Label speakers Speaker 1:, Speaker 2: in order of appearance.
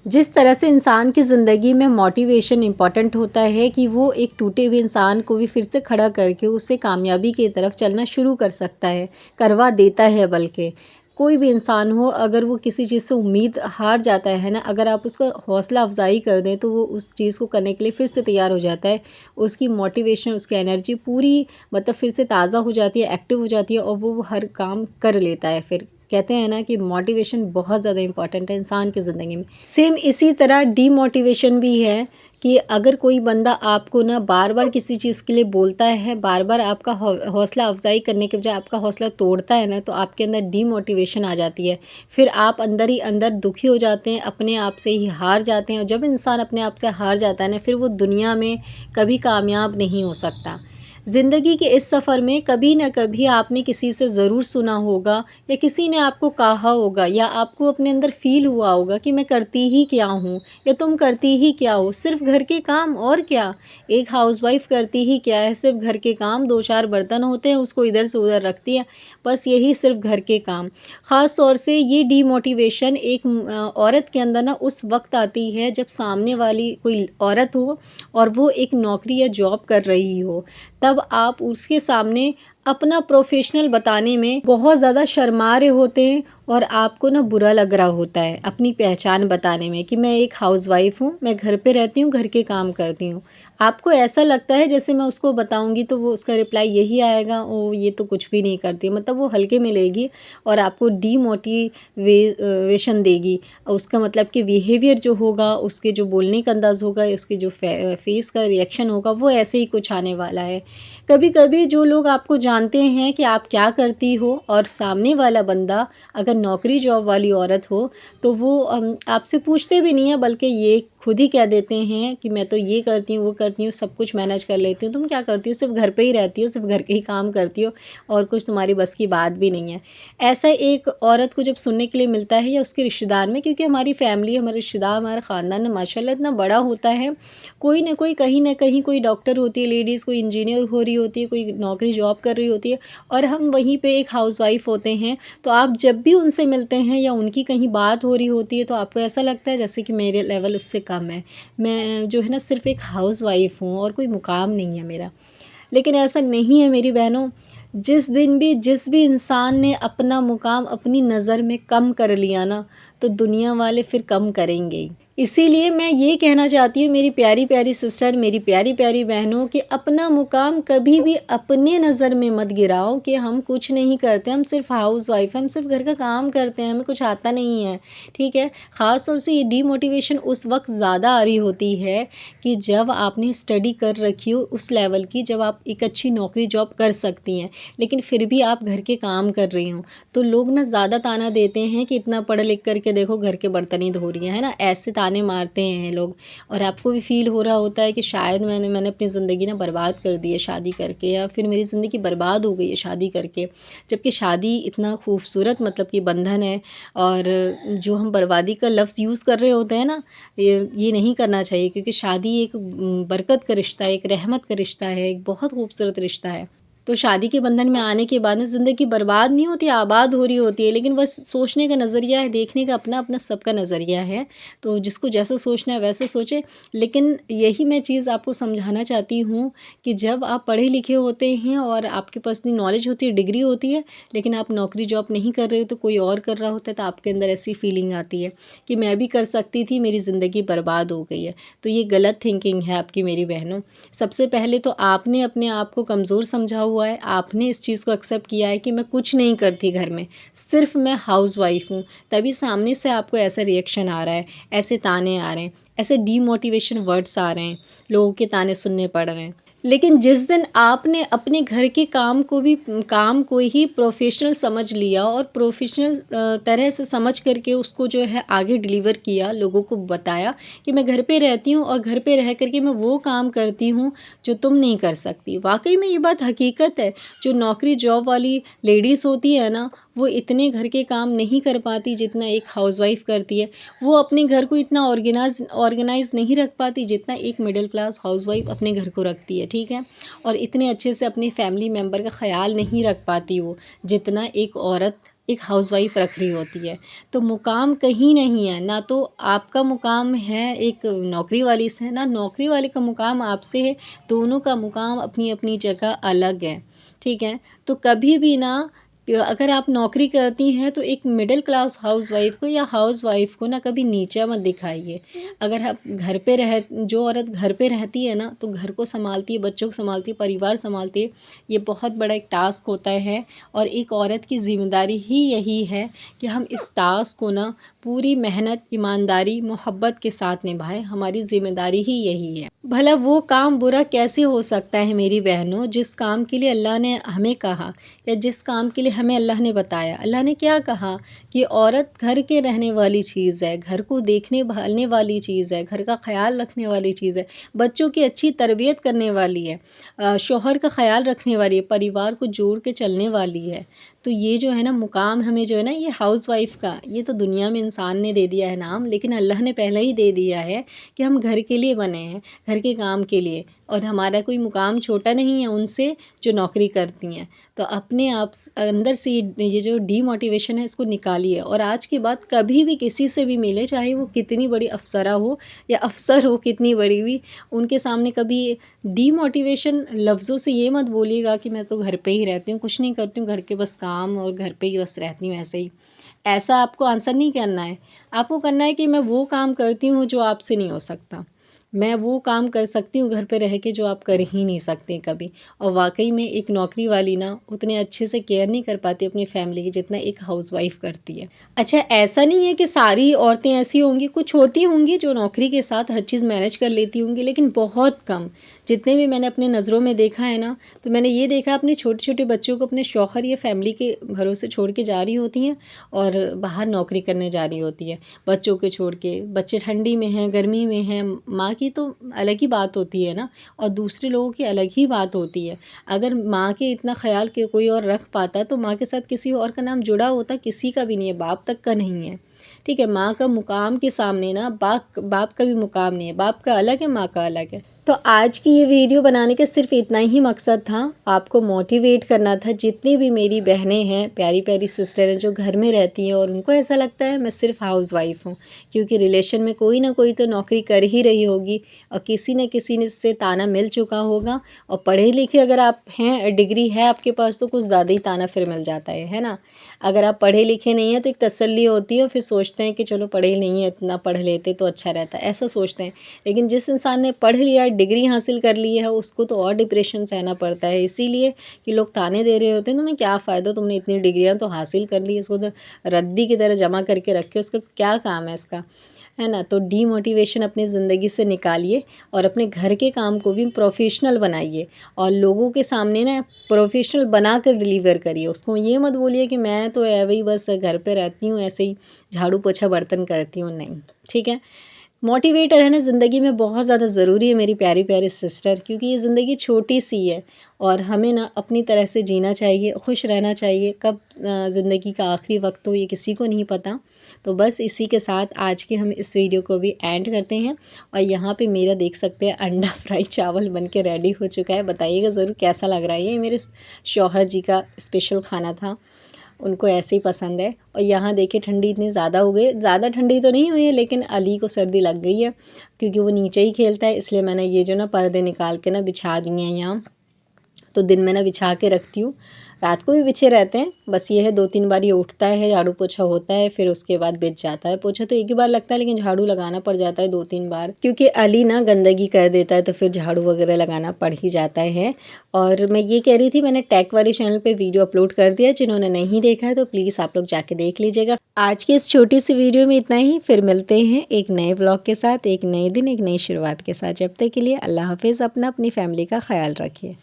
Speaker 1: जिस तरह से इंसान की ज़िंदगी में मोटिवेशन इम्पॉर्टेंट होता है कि वो एक टूटे हुए इंसान को भी फिर से खड़ा करके उसे कामयाबी की तरफ चलना शुरू कर सकता है, करवा देता है बल्कि। कोई भी इंसान हो, अगर वो किसी चीज़ से उम्मीद हार जाता है ना, अगर आप उसका हौसला अफ़ज़ाई कर दें तो वो उस चीज़ को करने के लिए फिर से तैयार हो जाता है। उसकी मोटिवेशन, उसकी एनर्जी पूरी मतलब फिर से ताज़ा हो जाती है, एक्टिव हो जाती है और वो हर काम कर लेता है फिर। कहते हैं ना कि मोटिवेशन बहुत ज़्यादा इम्पॉर्टेंट है इंसान की ज़िंदगी में। सेम इसी तरह डीमोटिवेशन भी है कि अगर कोई बंदा आपको ना बार-बार किसी चीज़ के लिए बोलता है, बार-बार आपका हौसला अफ़ज़ाई करने के बजाय आपका हौसला तोड़ता है ना, तो आपके अंदर डीमोटिवेशन आ जाती है। फिर आप अंदर ही अंदर दुखी हो जाते हैं, अपने आप से ही हार जाते हैं और जब इंसान अपने आप से हार जाता है ना, फिर वो दुनिया में कभी कामयाब नहीं हो सकता। ज़िंदगी के इस सफ़र में कभी न कभी आपने किसी से ज़रूर सुना होगा या किसी ने आपको कहा होगा या आपको अपने अंदर फ़ील हुआ होगा कि मैं करती ही क्या हूँ या तुम करती ही क्या हो, सिर्फ़ घर के काम और क्या। एक हाउसवाइफ़ करती ही क्या है, सिर्फ़ घर के काम, 2-4 बर्तन होते हैं उसको इधर से उधर रखती है, बस यही सिर्फ़ घर के काम। ख़ास तौर से ये डीमोटिवेशन एक औरत के अंदर ना उस वक़्त आती है जब सामने वाली कोई औरत हो और वो एक नौकरी या जॉब कर रही हो। तब आप उसके सामने अपना प्रोफ़ेशनल बताने में बहुत ज़्यादा शर्मा रहे होते हैं और आपको ना बुरा लग रहा होता है अपनी पहचान बताने में कि मैं एक हाउसवाइफ़ हूँ, मैं घर पे रहती हूँ, घर के काम करती हूँ। आपको ऐसा लगता है जैसे मैं उसको बताऊँगी तो वो उसका रिप्लाई यही आएगा, ओह! ये तो कुछ भी नहीं करती, मतलब वो हल्के में लेगी और आपको वेशन देगी। उसका मतलब कि बिहेवियर जो होगा, उसके जो बोलने का अंदाज़ होगा, उसके जो फेस का रिएक्शन होगा, वो ऐसे ही कुछ आने वाला है। कभी-कभी जो लोग आपको जानते हैं कि आप क्या करती हो और सामने वाला बंदा अगर नौकरी जॉब वाली औरत हो, तो वो आपसे पूछते भी नहीं है, बल्कि ये खुद ही कह देते हैं कि मैं तो ये करती हूँ, वो करती हूँ, सब कुछ मैनेज कर लेती हूँ। तुम क्या करती हो? सिर्फ़ घर पे ही रहती हो, सिर्फ़ घर के ही काम करती हो और कुछ तुम्हारी बस की बात भी नहीं है। ऐसा एक औरत को जब सुनने के लिए मिलता है या उसके रिश्तेदार में, क्योंकि हमारी फ़ैमिली, हमारे रिश्तेदार, हमारा ख़ानदान माशाल्लाह इतना बड़ा होता है, कोई न कोई कहीं न कहीं कोई डॉक्टर होती है लेडीज़, कोई इंजीनियर हो रही होती है, कोई नौकरी जॉब कर रही होती है और हम वहीं पे एक हाउसवाइफ़ होते हैं। तो आप जब भी उनसे मिलते हैं या उनकी कहीं बात हो रही होती है तो आपको ऐसा लगता है जैसे कि मेरे लेवल उससे कम है। मैं जो है ना सिर्फ़ एक हाउसवाइफ़ हूँ और कोई मुकाम नहीं है मेरा। लेकिन ऐसा नहीं है मेरी बहनों, जिस भी इंसान ने अपना मुकाम अपनी नज़र में कम कर लिया ना, तो दुनिया वाले फिर कम करेंगे ही। इसीलिए मैं ये कहना चाहती हूँ मेरी प्यारी-प्यारी सिस्टर, मेरी प्यारी-प्यारी बहनों, कि अपना मुकाम कभी भी अपने नज़र में मत गिराओ कि हम कुछ नहीं करते, हम सिर्फ़ हाउसवाइफ़ हैं, हम सिर्फ़ घर का काम करते हैं, हमें कुछ आता नहीं है, ठीक है? ख़ास तौर से ये डीमोटिवेशन उस वक़्त ज़्यादा आ रही होती है कि जब आपने स्टडी कर रखी हो उस लेवल की, जब आप एक अच्छी नौकरी जॉब कर सकती हैं, लेकिन फिर भी आप घर के काम कर रही हों, तो लोग ना ज़्यादा ताना देते हैं कि इतना पढ़ लिख कर के देखो घर के बर्तन ही धो रही हैं, है ना? ऐसे ताने मारते हैं लोग और आपको भी फ़ील हो रहा होता है कि शायद मैंने अपनी ज़िंदगी ना बर्बाद कर दी है शादी करके, या फिर मेरी ज़िंदगी बर्बाद हो गई है शादी करके। जबकि शादी इतना खूबसूरत मतलब कि बंधन है और जो हम बर्बादी का लफ्ज़ यूज़ कर रहे होते हैं ना, ये नहीं करना चाहिए, क्योंकि शादी एक बरकत का रिश्ता है, एक रहमत का रिश्ता है, एक बहुत खूबसूरत रिश्ता है। तो शादी के बंधन में आने के बाद ना ज़िंदगी बर्बाद नहीं होती, आबाद हो रही होती है, लेकिन बस सोचने का नज़रिया है, देखने का अपना-अपना सबका नज़रिया है। तो जिसको जैसा सोचना है वैसे सोचे। लेकिन यही मैं चीज़ आपको समझाना चाहती हूँ कि जब आप पढ़े लिखे होते हैं और आपके पास इतनी नॉलेज होती है, डिग्री होती है, लेकिन आप नौकरी जॉब नहीं कर रहे हो, तो कोई और कर रहा होता है, तो आपके अंदर ऐसी फीलिंग आती है कि मैं भी कर सकती थी, मेरी ज़िंदगी बर्बाद हो गई है। तो ये गलत थिंकिंग है आपकी मेरी बहनों। सबसे पहले तो आपने अपने आप को कमज़ोर समझा हुआ है, आपने इस चीज़ को एक्सेप्ट किया है कि मैं कुछ नहीं करती घर में, सिर्फ़ मैं हाउसवाइफ़ हूँ, तभी सामने से आपको ऐसा रिएक्शन आ रहा है, ऐसे ताने आ रहे हैं, ऐसे डीमोटिवेशन वर्ड्स आ रहे हैं, लोगों के ताने सुनने पड़ रहे हैं। लेकिन जिस दिन आपने अपने घर के काम को ही प्रोफ़ेशनल समझ लिया और प्रोफ़ेशनल तरह से समझ कर के उसको जो है आगे डिलीवर किया, लोगों को बताया कि मैं घर पे रहती हूँ और घर पे रह कर के मैं वो काम करती हूँ जो तुम नहीं कर सकती। वाक़ई में ये बात हकीकत है, जो नौकरी जॉब वाली लेडीज़ होती है ना, वो इतने घर के काम नहीं कर पाती जितना एक हाउसवाइफ़ करती है। वो अपने घर को इतना ऑर्गेनाइज़ नहीं रख पाती जितना एक मिडिल क्लास हाउसवाइफ़ अपने घर को रखती है, ठीक है? और इतने अच्छे से अपनी फैमिली मेंबर का ख़्याल नहीं रख पाती वो, जितना एक औरत एक हाउसवाइफ रख रही होती है। तो मुकाम कहीं नहीं है, ना तो आपका मुकाम है एक नौकरी वाली से, ना नौकरी वाले का मुकाम आपसे है, दोनों का मुकाम अपनी अपनी जगह अलग है, ठीक है। तो कभी भी ना अगर आप नौकरी करती हैं तो एक मिडिल क्लास हाउसवाइफ को या हाउसवाइफ को ना कभी नीचा मत दिखाइए। अगर आप घर पे रह जो औरत घर पे रहती है ना, तो घर को संभालती है, बच्चों को संभालती है, परिवार संभालती है, ये बहुत बड़ा एक टास्क होता है। और एक औरत की ज़िम्मेदारी ही यही है कि हम इस टास्क को ना पूरी मेहनत, ईमानदारी, मोहब्बत के साथ निभाएं। हमारी ज़िम्मेदारी ही यही है। भला वो काम बुरा कैसे हो सकता है मेरी बहनों, जिस काम के लिए अल्लाह ने हमें कहा, या जिस काम के लिए हमें अल्लाह ने बताया। अल्लाह ने क्या कहा कि औरत घर के रहने वाली चीज़ है, घर को देखने भालने वाली चीज़ है, घर का ख़्याल रखने वाली चीज़ है, बच्चों की अच्छी तरबियत करने वाली है, शौहर का ख़्याल रखने वाली है, परिवार को जोड़ के चलने वाली है। तो ये जो है ना मुकाम हमें जो है ना, ये हाउसवाइफ का, ये तो दुनिया में इंसान ने दे दिया है नाम, लेकिन अल्लाह ने पहले ही दे दिया है कि हम घर के लिए बने हैं, घर के काम के लिए। और हमारा कोई मुकाम छोटा नहीं है उनसे जो नौकरी करती हैं। तो अपने आप अंदर से ये जो डीमोटिवेशन है इसको निकालिए, और आज के बाद कभी भी किसी से भी मिले, चाहे वो कितनी बड़ी अफ़सरा हो या अफ़सर हो कितनी बड़ी भी, उनके सामने कभी डीमोटिवेशन लफ्ज़ों से ये मत बोलिएगा कि मैं तो घर पे ही रहती हूँ, कुछ नहीं करती हूँ, घर के बस काम और घर पे ही बस रहती हूँ ऐसे ही। ऐसा आपको आंसर नहीं करना है। आपको करना है कि मैं वो काम करती हूँ जो आपसे नहीं हो सकता। मैं वो काम कर सकती हूँ घर पे रह के जो आप कर ही नहीं सकते कभी। और वाक़ई में एक नौकरी वाली ना उतने अच्छे से केयर नहीं कर पाती अपनी फ़ैमिली की जितना एक हाउसवाइफ़ करती है। अच्छा, ऐसा नहीं है कि सारी औरतें ऐसी होंगी, कुछ होती होंगी जो नौकरी के साथ हर चीज़ मैनेज कर लेती होंगी, लेकिन बहुत कम। जितने भी मैंने अपने नज़रों में देखा है ना, तो मैंने ये देखा अपने छोटे-छोटे बच्चों को अपने शौहर या फ़ैमिली के भरोसे छोड़ के जा रही होती हैं और बाहर नौकरी करने जा रही होती है, बच्चों को छोड़ के। बच्चे ठंडी में हैं, गर्मी में हैं, माँ की तो अलग ही बात होती है ना, और दूसरे लोगों की अलग ही बात होती है। अगर माँ के इतना ख़्याल के कोई और रख पाता तो माँ के साथ किसी और का नाम जुड़ा होता, किसी का भी नहीं है, बाप तक का नहीं है। ठीक है, माँ का मुकाम के सामने ना बाप बाप का भी मुकाम नहीं है। बाप का अलग है, माँ का अलग है। तो आज की ये वीडियो बनाने का सिर्फ इतना ही मकसद था, आपको मोटिवेट करना था। जितनी भी मेरी बहनें हैं, प्यारी प्यारी सिस्टर हैं जो घर में रहती हैं और उनको ऐसा लगता है मैं सिर्फ हाउसवाइफ हूँ, क्योंकि रिलेशन में कोई ना कोई तो नौकरी कर ही रही होगी और किसी न किसी ने से ताना मिल चुका होगा। और पढ़े लिखे अगर आप हैं, डिग्री है आपके पास, तो कुछ ज़्यादा ही ताना फिर मिल जाता है ना। अगर आप पढ़े लिखे नहीं हैं तो एक तसल्ली होती है, और फिर सोचते हैं कि चलो पढ़े नहीं है, इतना पढ़ लेते तो अच्छा रहता है, ऐसा सोचते हैं। लेकिन जिस इंसान ने पढ़ लिया, डिग्री हासिल कर ली है, उसको तो और डिप्रेशन सहना पड़ता है। इसीलिए कि लोग ताने दे रहे होते हैं, तुम्हें क्या फ़ायदा, तुमने इतनी डिग्रियां तो हासिल कर ली, इसको तो रद्दी की तरह जमा करके रखे, उसका क्या काम है इसका, है ना। तो डीमोटिवेशन अपनी ज़िंदगी से निकालिए और अपने घर के काम को भी प्रोफेशनल बनाइए, और लोगों के सामने ना प्रोफेशनल बना कर डिलीवर करिए। उसको ये मत बोलिए कि मैं तो है वही बस घर पे रहती हूँ, ऐसे ही झाड़ू पोछा बर्तन करती हूँ, नहीं, ठीक है। मोटिवेट रहना ज़िंदगी में बहुत ज़्यादा ज़रूरी है मेरी प्यारी प्यारी सिस्टर, क्योंकि ये ज़िंदगी छोटी सी है और हमें ना अपनी तरह से जीना चाहिए, खुश रहना चाहिए। कब ज़िंदगी का आखिरी वक्त हो ये किसी को नहीं पता। तो बस इसी के साथ आज के हम इस वीडियो को भी एंड करते हैं। और यहाँ पे मेरा देख सकते हैं अंडा फ्राई चावल बन के रेडी हो चुका है। बताइएगा ज़रूर कैसा लग रहा है। ये मेरे शौहर जी का स्पेशल खाना था, उनको ऐसे ही पसंद है। और यहाँ देखिए ठंडी इतनी ज़्यादा हो गई, ज़्यादा ठंडी तो नहीं हुई है, लेकिन अली को सर्दी लग गई है क्योंकि वो नीचे ही खेलता है। इसलिए मैंने ये जो ना पर्दे निकाल के ना बिछा दिए हैं यहाँ। तो दिन में ना बिछा के रखती हूँ, रात को भी बिछे रहते हैं। बस ये है 2-3 बार ये उठता है, झाड़ू पोछा होता है, फिर उसके बाद बिछ जाता है। पोछा तो एक ही बार लगता है, लेकिन झाड़ू लगाना पड़ जाता है 2-3 बार, क्योंकि अली ना गंदगी कर देता है, तो फिर झाड़ू वगैरह लगाना पड़ ही जाता है। और मैं ये कह रही थी, मैंने टेक वाले चैनल पे वीडियो अपलोड कर दिया, जिन्होंने नहीं देखा है तो प्लीज़ आप लोग जाके देख लीजिएगा। आज की इस छोटी सी वीडियो में इतना ही, फिर मिलते हैं एक नए व्लॉग के साथ, एक नए दिन, एक नई शुरुआत के साथ। जब तक के लिए अल्लाह हाफिज़। अपनी फैमिली का ख्याल रखिए।